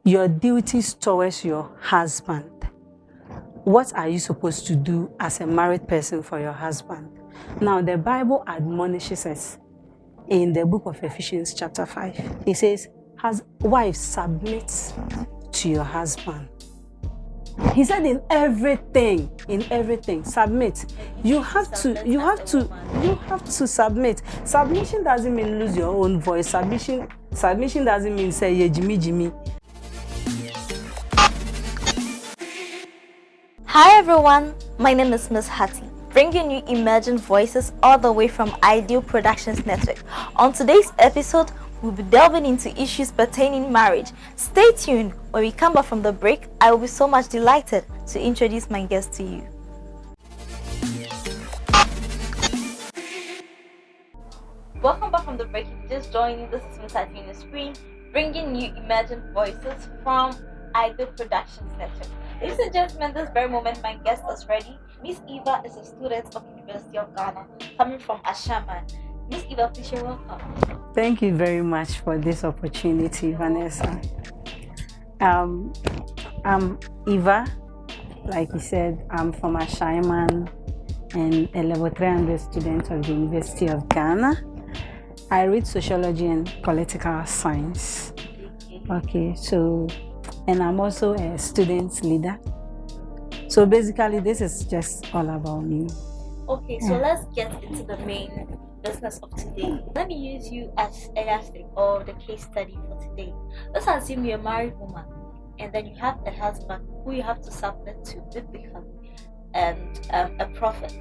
your duties towards your husband. What are you supposed to do as a married person for your husband? Now, the Bible admonishes us in the book of Ephesians chapter 5. It says, wives, submit to your husband. He said in everything, submit. You have to submit. Submission doesn't mean lose your own voice. Submission doesn't mean say yeah, Jimmy. Hi everyone, my name is Miss Hattie, bringing you emerging voices all the way from Ideal Productions Network. On today's episode, we'll be delving into issues pertaining marriage. Stay tuned. When we come back from the break, I will be so much delighted to introduce my guest to you. Welcome back from the break. If you're just joining, this is Miss Hattie on the screen, bringing you emerging voices from Ideal Productions Network. Ladies and gentlemen, this very moment my guest is ready. Miss Eva is a student of University of Ghana, coming from Ashaiman. Miss Eva, please you're welcome. Thank you very much for this opportunity, Vanessa. I'm Eva. Like you said, I'm from Ashaiman and a level 300 student of the University of Ghana. I read sociology and political science. Okay, so and I'm also a student leader. So basically, this is just all about me. Okay, so let's get into the main business of today. Let me use you as a yardstick or the case study for today. Let's assume you're a married woman and then you have a husband who you have to submit to biblically and a prophet.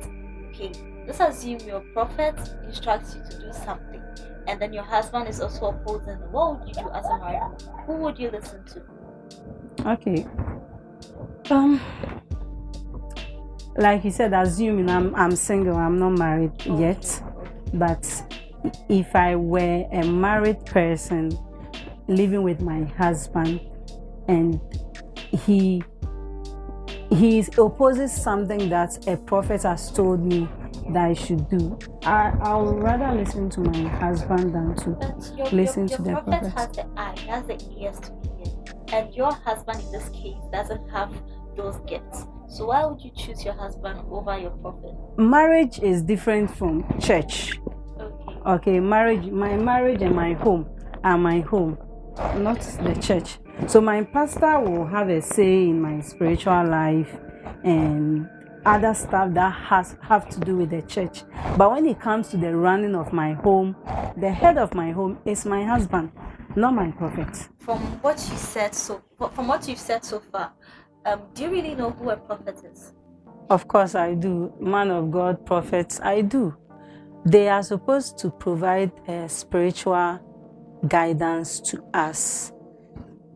Okay, let's assume your prophet instructs you to do something and then your husband is also opposing. What would you do as a married woman? Who would you listen to? Okay. Like you said, assuming I'm single, I'm not married yet. But if I were a married person living with my husband and he opposes something that a prophet has told me that I should do, I'll rather listen to my husband than to listen to the prophet. Your prophet has the eye, has the ears to hear, and your husband in this case doesn't have those gifts. So why would you choose your husband over your prophet? Marriage is different from church. Okay, my marriage and my home are my home, not the church. So my pastor will have a say in my spiritual life and other stuff that have to do with the church. But when it comes to the running of my home, the head of my home is my husband, not my prophet. From what you've said so far, do you really know who a prophet is? Of course I do. Man of God, prophets, I do. They are supposed to provide spiritual guidance to us,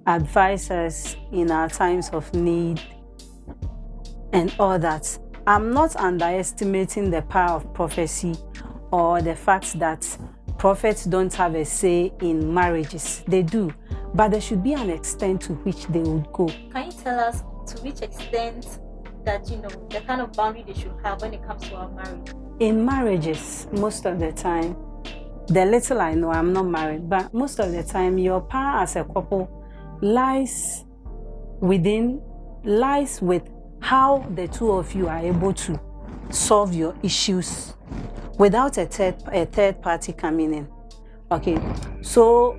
advise us in our times of need, and all that. I'm not underestimating the power of prophecy or the fact that prophets don't have a say in marriages. They do, but there should be an extent to which they would go. Can you tell us to which extent that, the kind of boundary they should have when it comes to our marriage? In marriages, most of the time, the little I know, I'm not married, but most of the time, your power as a couple lies with how the two of you are able to solve your issues without a third party coming in. Okay, so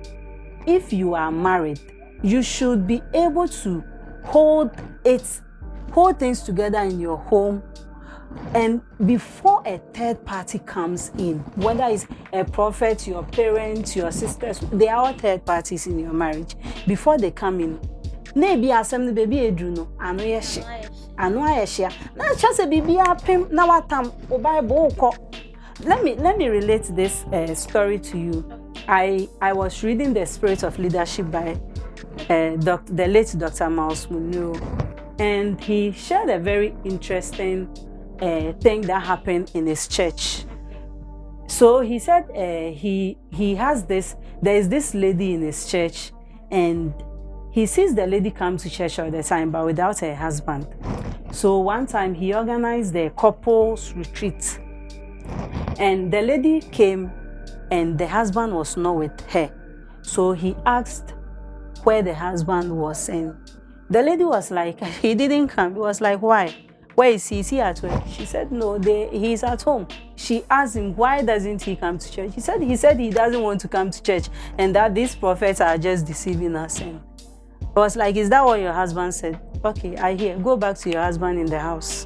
if you are married, you should be able to hold things together in your home, and before a third party comes in, whether it's a prophet, your parents, your sisters, they are all third parties in your marriage. Before they come in, maybe assembly baby edruno anu yeshe na chance baby apem na watam o Bible ko. Let me relate this story to you. I was reading The Spirit of Leadership by the late Dr. Miles Munro, and he shared a very interesting thing that happened in his church. So he said he has there is this lady in his church, and he sees the lady come to church all the time but without her husband. So one time he organized a couples retreat, and the lady came and the husband was not with her. So he asked where the husband was, and the lady was like, he didn't come. He was like, why? Where is he? Is he at work? She said, no, he's at home. She asked him, why doesn't he come to church? He said he doesn't want to come to church, and that these prophets are just deceiving us. And I was like, is that what your husband said? Okay, I hear. Go back to your husband in the house.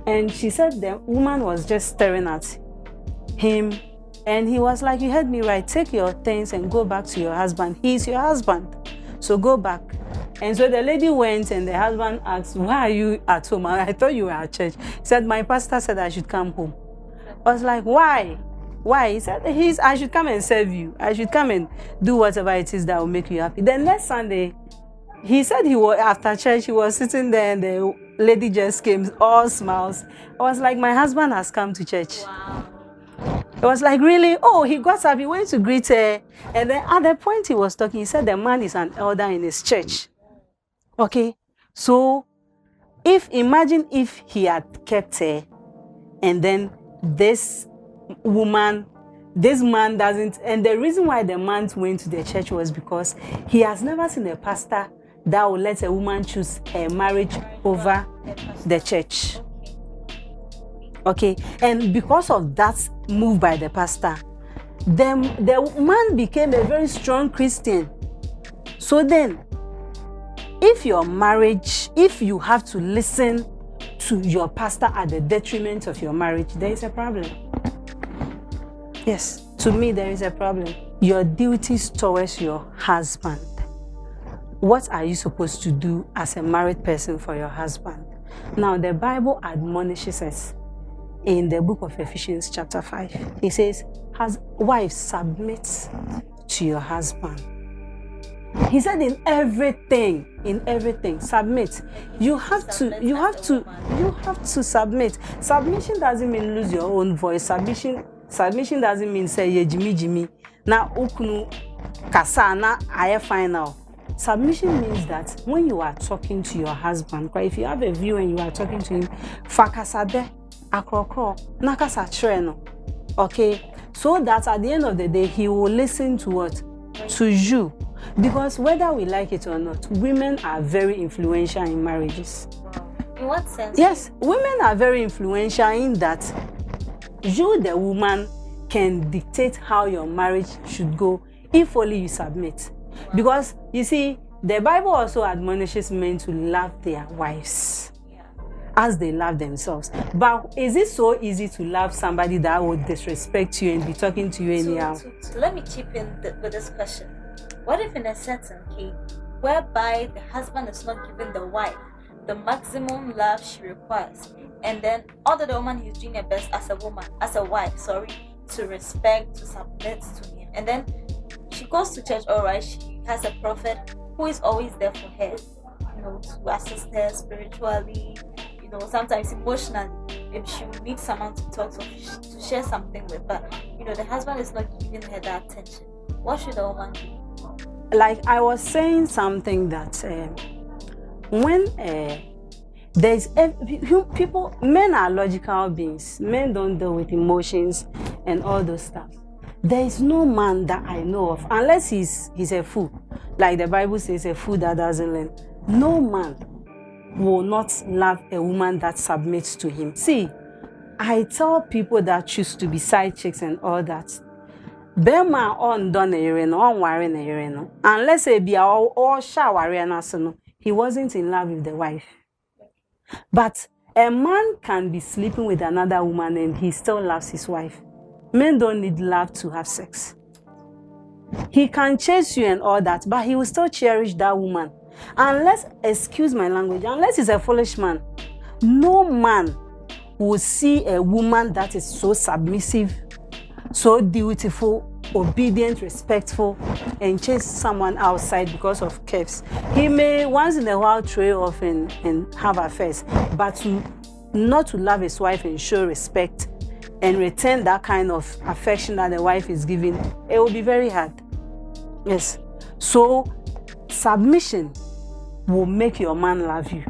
And she said the woman was just staring at him. And he was like, you heard me right. Take your things and go back to your husband. He's your husband. So go back. And so the lady went, and the husband asked, why are you at home? I thought you were at church. He said, my pastor said I should come home. I was like, why? Why? He said, I should come and serve you. I should come and do whatever it is that will make you happy. Then next Sunday, he said after church, he was sitting there, and the lady just came, all smiles. I was like, my husband has come to church. Wow. It was like, really? Oh, he got up, he went to greet her. And then at the point he was talking, he said the man is an elder in his church. Okay? So, imagine if he had kept her, and then this man doesn't, and the reason why the man went to the church was because he has never seen a pastor that will let a woman choose her marriage over the church. Okay, and because of that move by the pastor, the man became a very strong Christian. So then, if you have to listen to your pastor at the detriment of your marriage, there is a problem. Yes, to me, there is a problem. Your duties towards your husband. What are you supposed to do as a married person for your husband? Now, the Bible admonishes us in the book of Ephesians chapter 5. It says, wives, submit to your husband. He said in everything, submit. You have to submit. Submission doesn't mean lose your own voice. Submission doesn't mean say ye Jimmy. Na ukunu kasana aye final. Submission means that when you are talking to your husband, right? If you have a view and you are talking to him, fakasade akrokro nakasa treno. Okay? So that at the end of the day, he will listen to what? To you. Because whether we like it or not, women are very influential in marriages. Wow. In what sense? Yes, women are very influential in that you, the woman, can dictate how your marriage should go if only you submit. Wow. Because, you see, the Bible also admonishes men to love their wives as they love themselves. But is it so easy to love somebody that would disrespect you and be talking to you anyhow? So let me chip in with this question. What if in a certain case, whereby the husband is not giving the wife the maximum love she requires, and then although the woman is doing her best as a wife, to respect, to submit to him, and then she goes to church, alright, she has a prophet who is always there for her, to assist her spiritually, sometimes emotionally, if she will need someone to talk to share something with, but the husband is not giving her that attention. What should a woman do? Like I was saying something that when there's people, men are logical beings. Men don't deal with emotions and all those stuff. There is no man that I know of, unless he's a fool. Like the Bible says, a fool that doesn't learn. No man will not love a woman that submits to him. See, I tell people that choose to be side chicks and all that, Bema on done on worrying unless he be all shower, he wasn't in love with the wife. But a man can be sleeping with another woman and he still loves his wife. Men don't need love to have sex. He can chase you and all that, but he will still cherish that woman. Unless, excuse my language, unless he's a foolish man, no man will see a woman that is so submissive, so dutiful, obedient, respectful, and chase someone outside because of curves. He may once in a while trail off and have affairs, but not to love his wife and show respect and return that kind of affection that the wife is giving, it will be very hard. Yes. So submission will make your man love you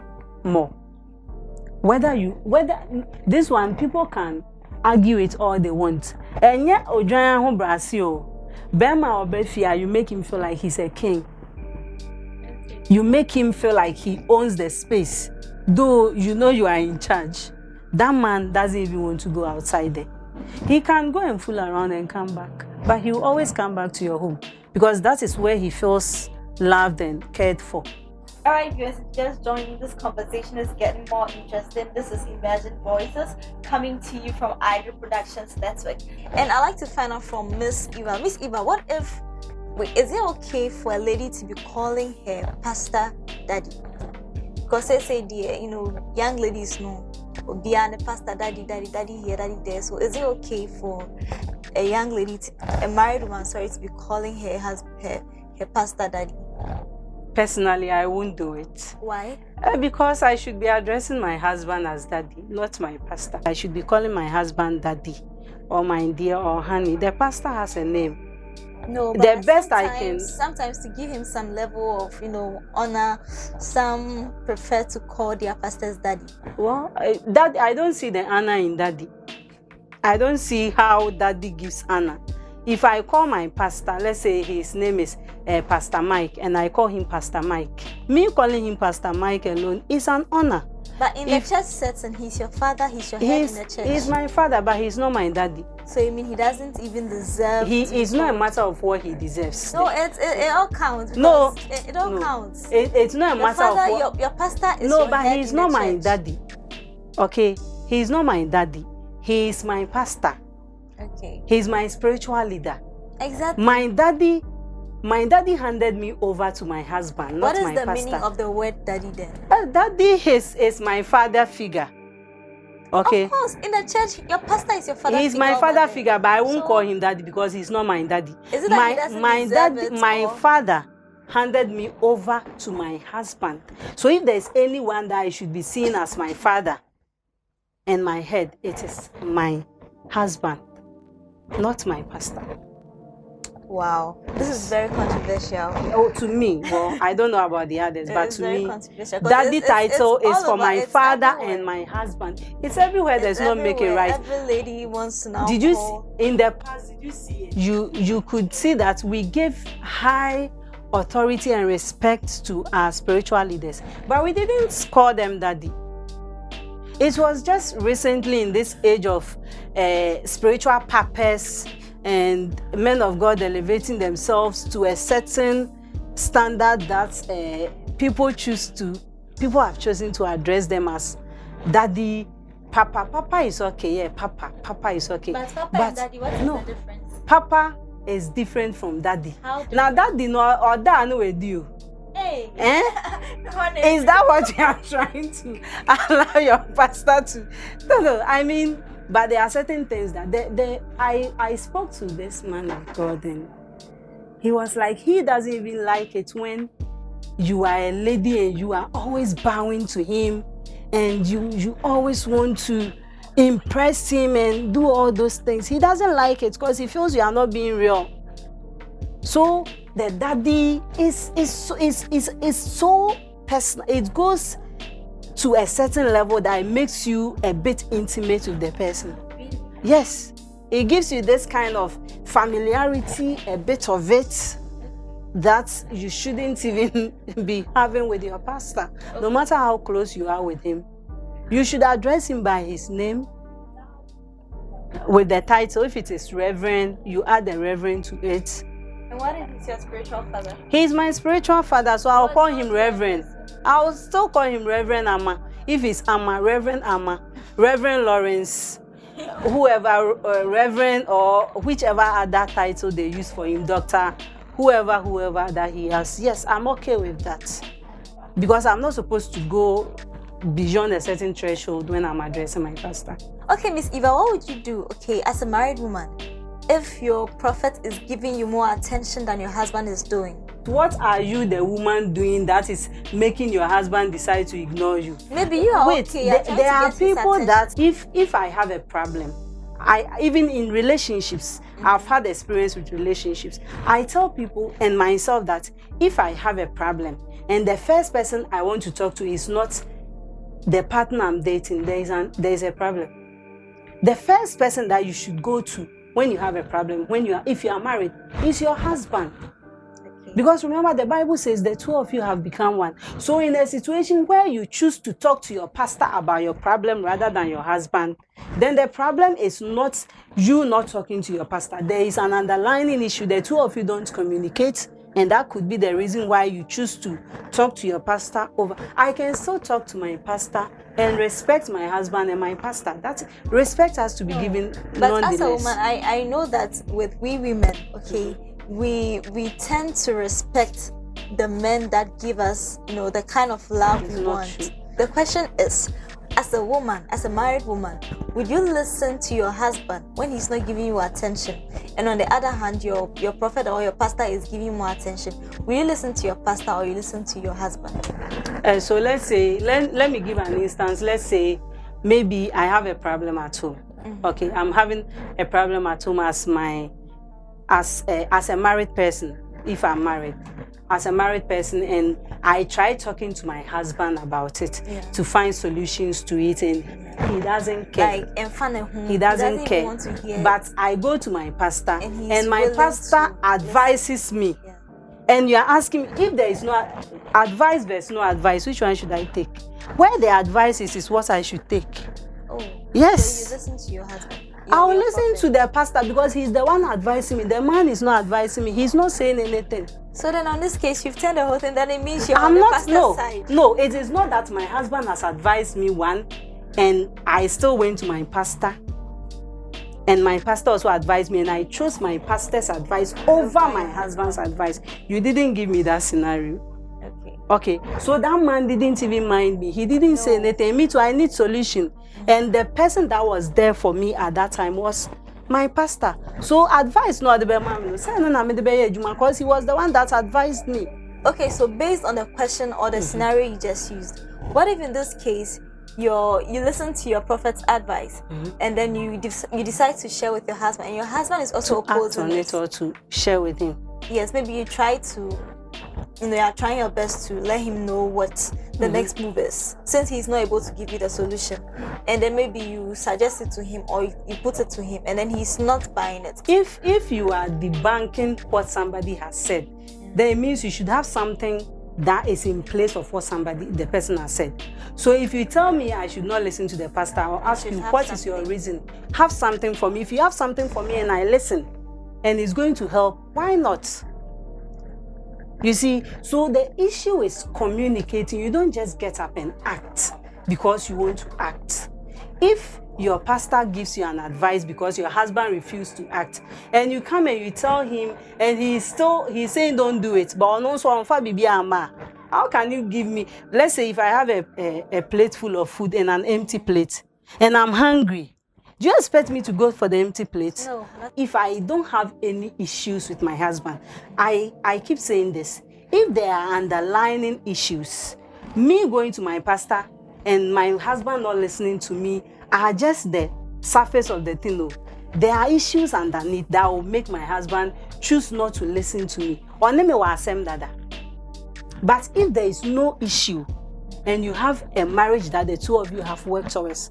more. Whether this one, people can argue it all they want. And yet, Ojoyan Brazil, Bema or Befia, you make him feel like he's a king. You make him feel like he owns the space, though you know you are in charge. That man doesn't even want to go outside there. He can go and fool around and come back, but he will always come back to your home because that is where he feels loved and cared for. All right, viewers, just joining. This conversation is getting more interesting. This is Imagine Voices coming to you from Idol Productions Network. And I'd like to find out from Miss Eva. Miss Eva, what if, is it okay for a lady to be calling her pastor daddy? Because they say, young ladies know, beyond the pastor daddy here, daddy there. So is it okay for a young lady, a married woman, to be calling her pastor daddy? Personally, I won't do it. Why? Because I should be addressing my husband as daddy, not my pastor. I should be calling my husband daddy, or my dear, or honey. The pastor has a name. No, but the best I can. Sometimes to give him some level of, honor, some prefer to call their pastor's daddy. Well, daddy, I don't see the honor in daddy. I don't see how daddy gives honor. If I call my pastor, let's say his name is Pastor Mike, and I call him Pastor Mike, me calling him Pastor Mike alone is an honor. But in the church setting, he's your father, he's your head in the church. He's my father, but he's not my daddy. So you mean he doesn't even deserve? It's not a matter of what he deserves. No, it all counts. No, it all counts. It's not a matter father, of what. Your pastor is no, your but head he's in not the my church. daddy. Okay, he's not my daddy. He is my pastor. Okay. He's my spiritual leader. Exactly. My daddy handed me over to my husband, not my pastor. What is the meaning of the word daddy then? Daddy is my father figure. Okay. Of course, in the church, your pastor is your father. He's figure. my father figure, but I won't call him daddy because he's not my daddy. Is it that he doesn't deserve it, my father handed me over to my husband. So if there's anyone that I should be seen as my father and my head, it is my husband, not my pastor. Wow, this is very controversial. Oh, to me, well, I don't know about the others, but to me, daddy it's title is for over, my father everywhere. and my husband. It's everywhere. There's no make it right. Every lady wants to now. Did you see, in the past? Did you see it? You could see that we gave high authority and respect to our spiritual leaders, but we didn't call them daddy. It was just recently in this age of spiritual purpose and men of God elevating themselves to a certain standard that people have chosen to address them as daddy, papa. Papa is okay, yeah, papa is okay. But papa and daddy, what is the difference? Papa is different from daddy. How different? Now daddy no or that no with you. Hey. Is that what you are trying to allow your pastor to? No, I mean, but there are certain things that I spoke to this man of God, and he was like, he doesn't even like it when you are a lady and you are always bowing to him and you always want to impress him and do all those things. He doesn't like it because he feels you are not being real. So the daddy is so personal. It goes to a certain level that it makes you a bit intimate with the person. Really? Yes, it gives you this kind of familiarity, a bit of it that you shouldn't even be having with your pastor. Okay. No matter how close you are with him, you should address him by his name with the title. If it is reverend, you add the reverend to it. And what if it's your spiritual father? He's my spiritual father, so I'll call him Reverend. I'll still call him Reverend Amma. If it's Amma, Reverend Lawrence, whoever, Reverend, or whichever other title they use for him, Doctor, whoever that he has. Yes, I'm okay with that. Because I'm not supposed to go beyond a certain threshold when I'm addressing my pastor. Okay, Miss Eva, what would you do, as a married woman, if your prophet is giving you more attention than your husband is doing? What are you, the woman, doing that is making your husband decide to ignore you? Maybe you are okay. There are people that if I have a problem, even in relationships, I've had experience with relationships. I tell people and myself that if I have a problem and the first person I want to talk to is not the partner I'm dating, there's a problem. The first person that you should go to when you have a problem, if you are married, is your husband. Okay. Because remember, the Bible says the two of you have become one. So in a situation where you choose to talk to your pastor about your problem rather than your husband, then the problem is not you not talking to your pastor. There is an underlying issue. The two of you don't communicate, and that could be the reason why you choose to talk to your pastor over. I can still talk to my pastor and respect my husband and my pastor. That respect has to be given. But as a woman, I know that with we women, okay, we tend to respect the men that give us, the kind of love we want. True. The question is, as a woman, as a married woman, would you listen to your husband when he's not giving you attention? And on the other hand, your prophet or your pastor is giving you more attention. Will you listen to your pastor or you listen to your husband? So let's say, let me give an instance. Let's say maybe I have a problem at home. Okay, I'm having a problem at home as a married person. If I'm married, as a married person, and I try talking to my husband about it to find solutions to it, and he doesn't care. He doesn't care. Want to hear. But I go to my pastor, and my willing pastor to advises me. Yeah. And you're asking me if there is no advice versus no advice, which one should I take? Where the advice is what I should take. Oh, yes. So you listen to your husband. I will listen to the pastor because he's the one advising me. The man is not advising me. He's not saying anything. So then on this case, you've turned the whole thing, then it means you're on the pastor's side. No, it is not that my husband has advised me one, and I still went to my pastor. And my pastor also advised me, and I chose my pastor's advice over my husband's advice. You didn't give me that scenario. Okay, so that man didn't even mind me. He didn't say anything. Me too, I need solution. And the person that was there for me at that time was my pastor. So advice no the man because he was the one that advised me. Okay, so based on the question or the scenario you just used, what if in this case you listen to your prophet's advice and then you decide to share with your husband, and your husband is also opposing it or to share with him? Yes, maybe you try to, you are trying your best to let him know what the next move is, since he's not able to give you the solution, and then maybe you suggest it to him or you put it to him, and then he's not buying it. If you are debunking what somebody has said, then it means you should have something that is in place of what the person has said. So if you tell me I should not listen to the pastor, I'll ask you what is your reason. Have something for me. If you have something for me and I listen and it's going to help, why not? You see, so the issue is communicating. You don't just get up and act because you want to act. If your pastor gives you an advice because your husband refused to act, and you come and you tell him, and he's saying don't do it, but also how can you give me, let's say if I have a plate full of food and an empty plate and I'm hungry, do you expect me to go for the empty plate? No. If I don't have any issues with my husband, I keep saying this, if there are underlying issues, me going to my pastor and my husband not listening to me are just the surface of the thing. There are issues underneath that will make my husband choose not to listen to me. But if there is no issue and you have a marriage that the two of you have worked towards,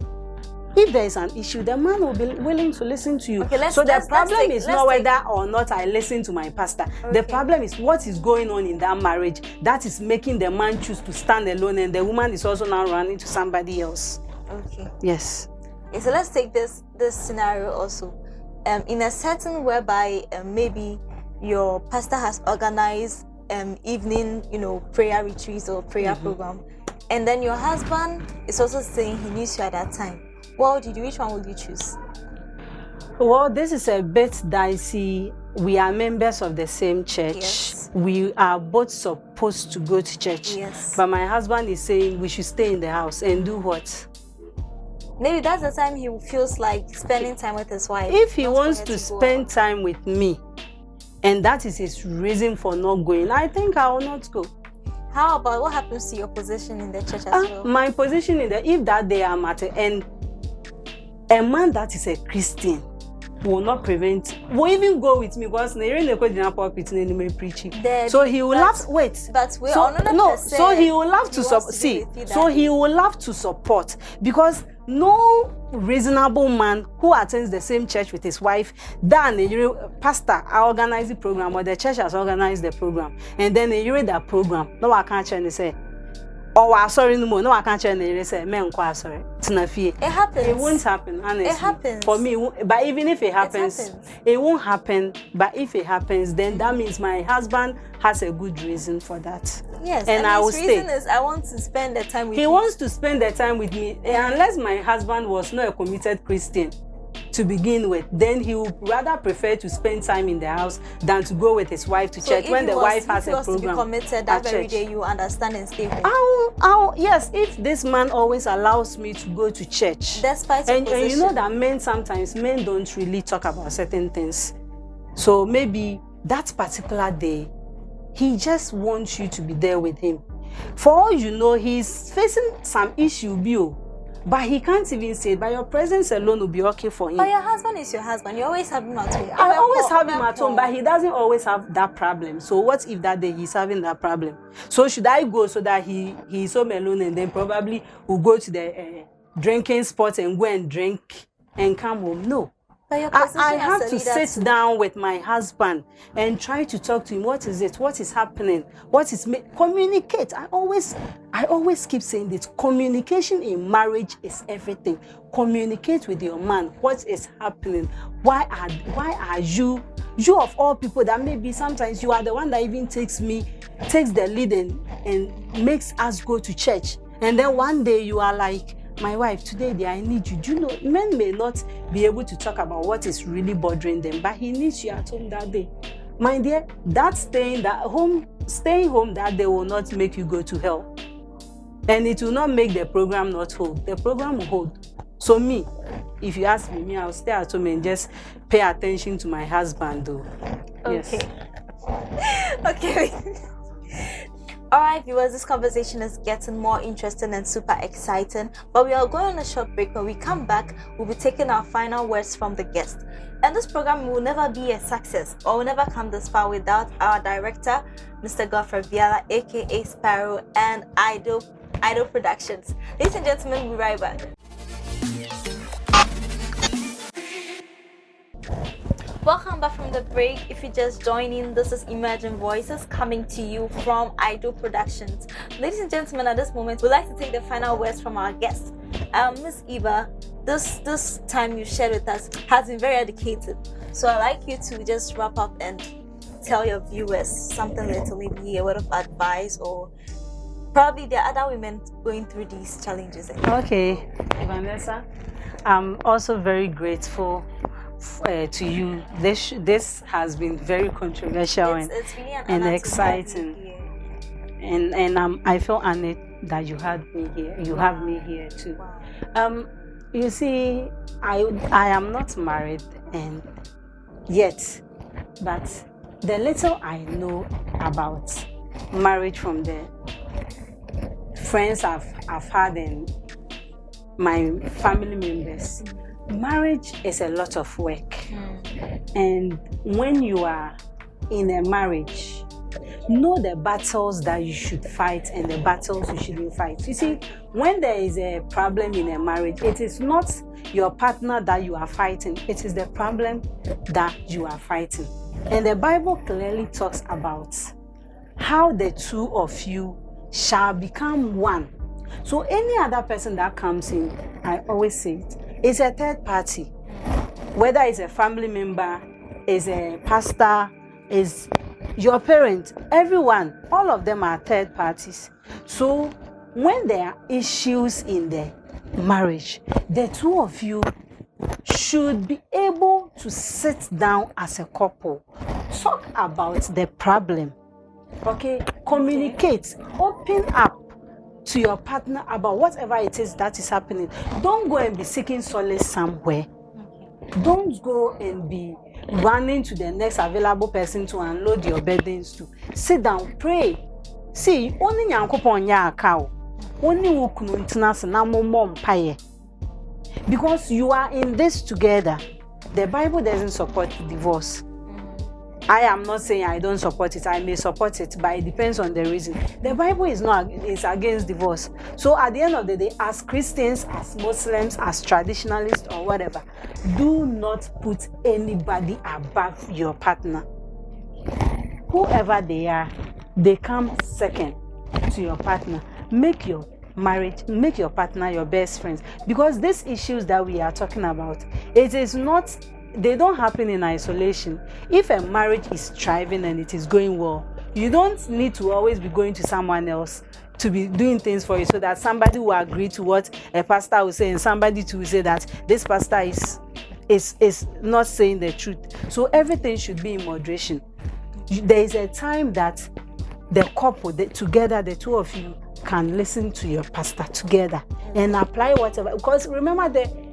if there is an issue, the man will be willing to listen to you. Okay, so the problem is not whether or not I listen to my pastor. Okay. The problem is what is going on in that marriage that is making the man choose to stand alone, and the woman is also now running to somebody else. Okay. Yes. Okay, so let's take this scenario also. In a setting whereby maybe your pastor has organized evening, prayer retreats or prayer program, and then your husband is also saying he needs you at that time. What would you do? Which one would you choose? Well, this is a bit dicey. We are members of the same church. Yes. We are both supposed to go to church. Yes. But my husband is saying we should stay in the house and do what? Maybe that's the time he feels like spending time with his wife. If he wants to spend time with me, and that is his reason for not going, I think I will not go. How about what happens to your position in the church as well? My position in if that day I'm at the end, a man that is a Christian will not prevent, will even go with me because preaching. Then So he will have wait. But we So are not no, so he will have to support. So he will have to support because no reasonable man who attends the same church with his wife, then a pastor organize the program or the church has organized the program, and then they read that program. No, I can't change say. Oh, sorry, no more. No, I can't change. Say, men, sorry. It happens. It won't happen, honestly. It happens. For me, but even if it happens, it won't happen. But if it happens, then that means my husband has a good reason for that. Yes, and I will his stay. reason is I want to spend the time with He wants to spend the time with me. Unless my husband was not a committed Christian to begin with, then he would rather prefer to spend time in the house than to go with his wife to church when the wife has a program. To be committed that very day, you understand and stay home. Yes, if this man always allows me to go to church, despite and you know that men don't really talk about certain things. So maybe that particular day, he just wants you to be there with him. For all you know, he's facing some issue, but he can't even say it. But your presence alone will be okay for him. But your husband is your husband. You always have him at home. I always have him at home, but he doesn't always have that problem. So what if that day he's having that problem? So should I go so that he's home alone and then probably will go to the drinking spot and go and drink and come home? No. I have to sit down with my husband and try to talk to him. What is it? What is happening? Communicate. I always keep saying this. Communication in marriage is everything. Communicate with your man. What is happening? Why are you of all people that maybe sometimes you are the one that even takes the lead and makes us go to church. And then one day you are like, my wife, today I need you. Do you know, men may not be able to talk about what is really bothering them, but he needs you at home that day. My dear, staying home that day will not make you go to hell. And it will not make the program not hold. The program will hold. So me, if you ask me, I'll stay at home and just pay attention to my husband though. Okay. Yes. Okay. Alright viewers, this conversation is getting more interesting and super exciting, but we are going on a short break. When we come back, we'll be taking our final words from the guest. And this program will never be a success or will never come this far without our director, Mr. Godfrey Biala, aka Sparrow, and Idol Productions. Ladies and gentlemen, we'll be right back. Welcome back from the break. If you just joined in, this is Imagine Voices coming to you from Idol Productions. Ladies and gentlemen, at this moment, we'd like to take the final words from our guest. Miss Eva, this time you shared with us has been very educated. So I'd like you to just wrap up and tell your viewers something little, maybe a word of advice, or probably there are other women going through these challenges. Okay, Vanessa, I'm also very grateful to you. This has been very controversial it's really and exciting, and I feel honored that you had me here. You have me here too. Wow. You see, I am not married and yet, but the little I know about marriage from the friends I've had and my family members. Marriage is a lot of work, and when you are in a marriage, know the battles that you should fight and the battles you shouldn't fight. You see, when there is a problem in a marriage, it is not your partner that you are fighting, it is the problem that you are fighting. And the Bible clearly talks about how the two of you shall become one. So any other person that comes in, I always say it, is a third party. Whether it's a family member, is a pastor, is your parent, everyone, all of them are third parties. So when there are issues in the marriage, the two of you should be able to sit down as a couple, talk about the problem, okay? Communicate, open up to your partner about whatever it is that is happening. Don't go and be seeking solace somewhere. Don't go and be running to the next available person to unload your burdens to. Sit down, pray. See, only Yankopon ya cow. Only wukununtina na mo mpaye. Because you are in this together. The Bible doesn't support divorce. I am not saying I don't support it. I may support it, but it depends on the reason. The Bible is against divorce. So at the end of the day, as Christians, as Muslims, as traditionalists or whatever, do not put anybody above your partner. Whoever they are, they come second to your partner. Make your partner your best friends, because these issues that we are talking about, they don't happen in isolation. If a marriage is thriving and it is going well, you don't need to always be going to someone else to be doing things for you, so that somebody will agree to what a pastor will say and somebody to say that this pastor is not saying the truth. So everything should be in moderation. There is a time that the couple, together, the two of you can listen to your pastor together and apply whatever. Because remember,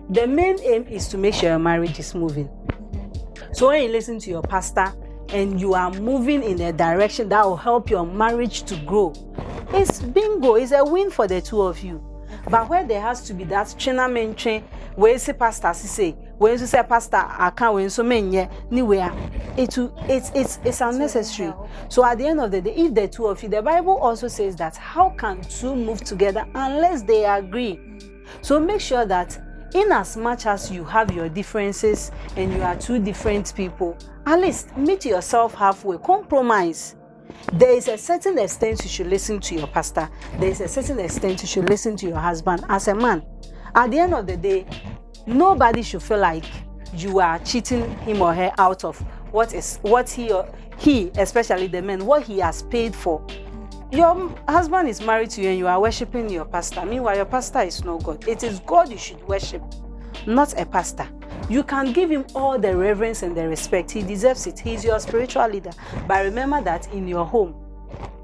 the main aim is to make sure your marriage is moving. So when you listen to your pastor and you are moving in a direction that will help your marriage to grow, it's bingo. It's a win for the two of you. But where there has to be that chinamenche, where say pastor say, when you say pastor, I can't win so many anywhere. It's unnecessary. So at the end of the day, if the two of you, the Bible also says that how can two move together unless they agree? So make sure that in as much as you have your differences and you are two different people, at least meet yourself halfway, compromise. There is a certain extent you should listen to your pastor. There is a certain extent you should listen to your husband as a man. At the end of the day, nobody should feel like you are cheating him or her out of what he, especially the man, what he has paid for. Your husband is married to you and you are worshiping your pastor. Meanwhile, your pastor is not God. It is God you should worship, not a pastor. You can give him all the reverence and the respect. He deserves it. He is your spiritual leader. But remember that in your home,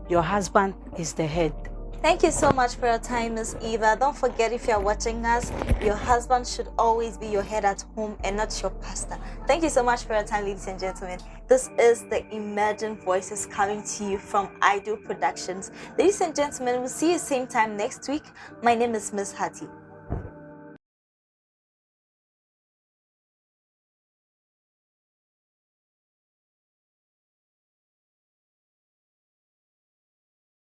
your husband is the head. Thank you so much for your time, Miss Eva. Don't forget, if you're watching us, your husband should always be your head at home and not your pastor. Thank you so much for your time, ladies and gentlemen. This is the Emergent Voices coming to you from Ideal Productions. Ladies and gentlemen, we'll see you same time next week. My name is Miss Hattie.